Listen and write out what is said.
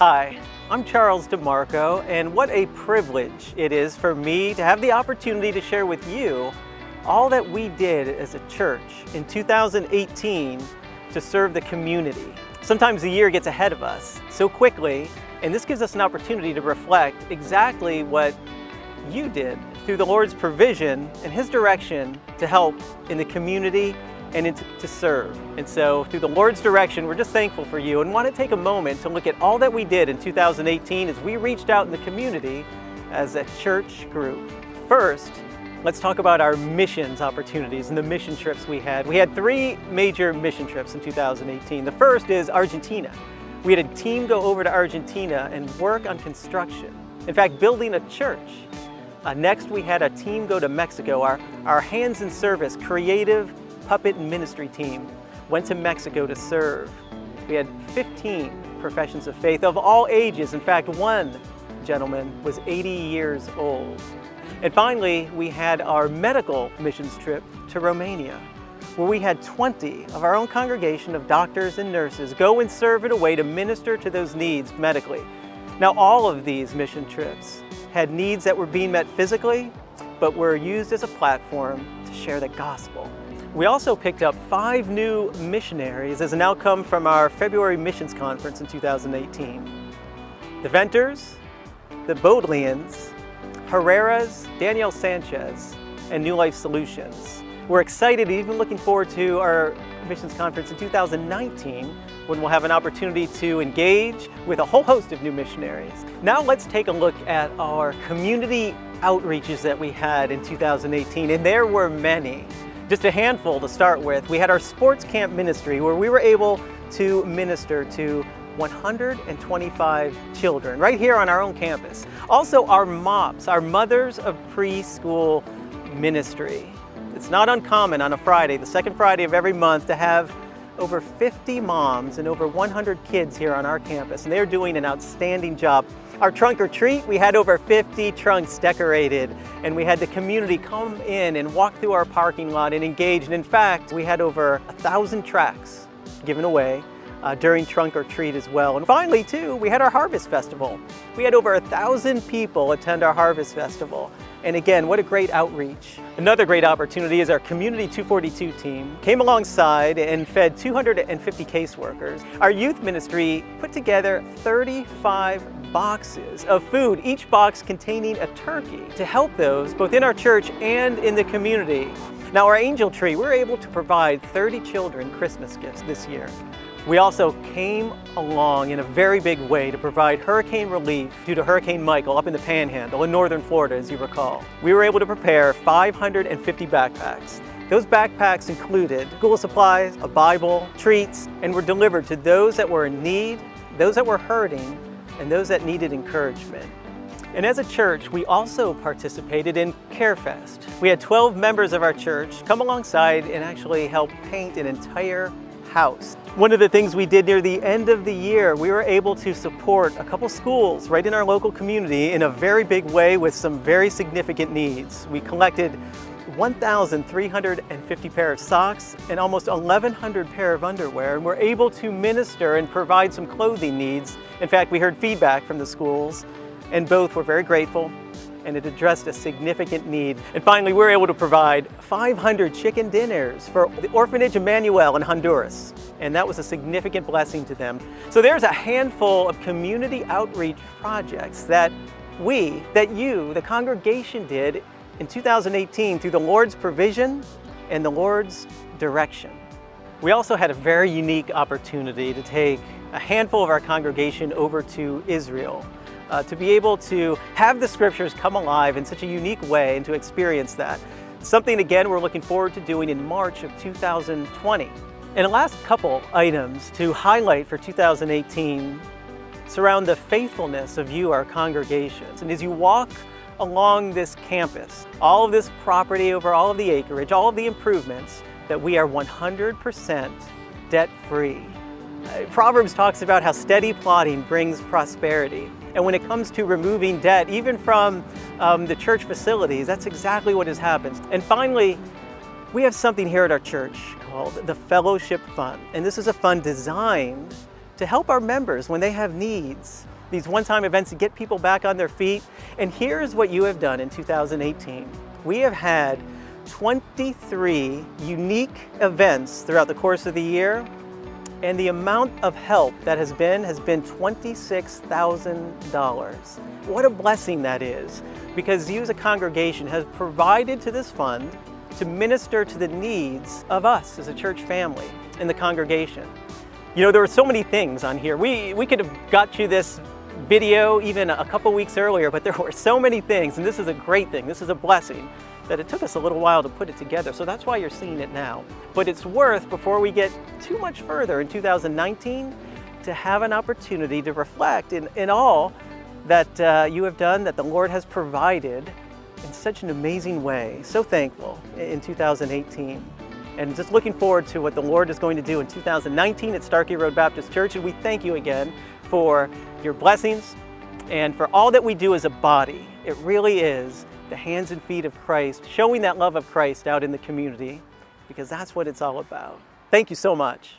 Hi, I'm Charles DeMarco, and what a privilege it is for me to have the opportunity to share with you all that we did as a church in 2018 to serve the community. Sometimes the year gets ahead of us so quickly, and this gives us an opportunity to reflect exactly what you did through the Lord's provision and His direction to help in the community and to serve. And so through the Lord's direction, we're just thankful for you and want to take a moment to look at all that we did in 2018 as we reached out in the community as a church group. First, let's talk about our missions opportunities and the mission trips we had. We had 3 major mission trips in 2018. The first is Argentina. We had a team go over to Argentina and work on construction. In fact, building a church. Next, we had a team go to Mexico. Our hands in service, creative puppet and ministry team went to Mexico to serve. We had 15 professions of faith of all ages. In fact, one gentleman was 80 years old. And finally, we had our medical missions trip to Romania, where we had 20 of our own congregation of doctors and nurses go and serve in a way to minister to those needs medically. Now, all of these mission trips had needs that were being met physically, but were used as a platform to share the gospel. We also picked up 5 new missionaries as an outcome from our February missions conference in 2018. The Venters, the Bodleians, Herrera's, Danielle Sanchez, and New Life Solutions. We're excited and even looking forward to our missions conference in 2019 when we'll have an opportunity to engage with a whole host of new missionaries. Now let's take a look at our community outreaches that we had in 2018, and there were many. Just a handful to start with. We had our sports camp ministry where we were able to minister to 125 children right here on our own campus. Also our MOPS, our Mothers of Preschool Ministry. It's not uncommon on a Friday, the second Friday of every month, to have over 50 moms and over 100 kids here on our campus, and they're doing an outstanding job. Our trunk or treat, we had over 50 trunks decorated, and we had the community come in and walk through our parking lot and engage. And in fact, we had over 1,000 tracts given away during trunk or treat as well. And finally, too, we had our Harvest Festival. We had over 1,000 people attend our Harvest Festival. And again, what a great outreach. Another great opportunity is our Community 242 team came alongside and fed 250 caseworkers. Our youth ministry put together 35 boxes of food, each box containing a turkey, to help those both in our church and in the community. Now, our Angel Tree, we're able to provide 30 children Christmas gifts this year. We also came along in a very big way to provide hurricane relief due to Hurricane Michael up in the Panhandle in northern Florida, as you recall. We were able to prepare 550 backpacks. Those backpacks included school supplies, a Bible, treats, and were delivered to those that were in need, those that were hurting, and those that needed encouragement. And as a church, we also participated in CareFest. We had 12 members of our church come alongside and actually help paint an entire house. One of the things we did near the end of the year, we were able to support a couple schools right in our local community in a very big way with some very significant needs. We collected 1,350 pair of socks and almost 1,100 pair of underwear, and we're able to minister and provide some clothing needs. In fact, we heard feedback from the schools, and both were very grateful, and it addressed a significant need. And finally, we were able to provide 500 chicken dinners for the Orphanage Emmanuel in Honduras, and that was a significant blessing to them. So there's a handful of community outreach projects that you, the congregation, did in 2018 through the Lord's provision and the Lord's direction. We also had a very unique opportunity to take a handful of our congregation over to Israel, to be able to have the scriptures come alive in such a unique way and to experience that. Something, again, we're looking forward to doing in March of 2020. And the last couple items to highlight for 2018 surround the faithfulness of you, our congregations. And as you walk along this campus, all of this property over all of the acreage, all of the improvements, that we are 100% debt-free. Proverbs talks about how steady plodding brings prosperity. And when it comes to removing debt, even from the church facilities, that's exactly what has happened. And finally, we have something here at our church called the Fellowship Fund. And this is a fund designed to help our members when they have needs. these one-time events to get people back on their feet. And here's what you have done in 2018. We have had 23 unique events throughout the course of the year, and the amount of help that has been $26,000. What a blessing that is, because you as a congregation have provided to this fund to minister to the needs of us as a church family in the congregation. You know, there were so many things on here. We could have got you this video even a couple weeks earlier, but there were so many things, and this is a great thing. This is a blessing that it took us a little while to put it together, so that's why you're seeing it now. But it's worth, before we get too much further in 2019, to have an opportunity to reflect in all that you have done, that the Lord has provided in such an amazing way. So thankful in 2018. And just looking forward to what the Lord is going to do in 2019 at Starkey Road Baptist Church. And we thank you again for your blessings and for all that we do as a body. It really is the hands and feet of Christ, showing that love of Christ out in the community, because that's what it's all about. Thank you so much.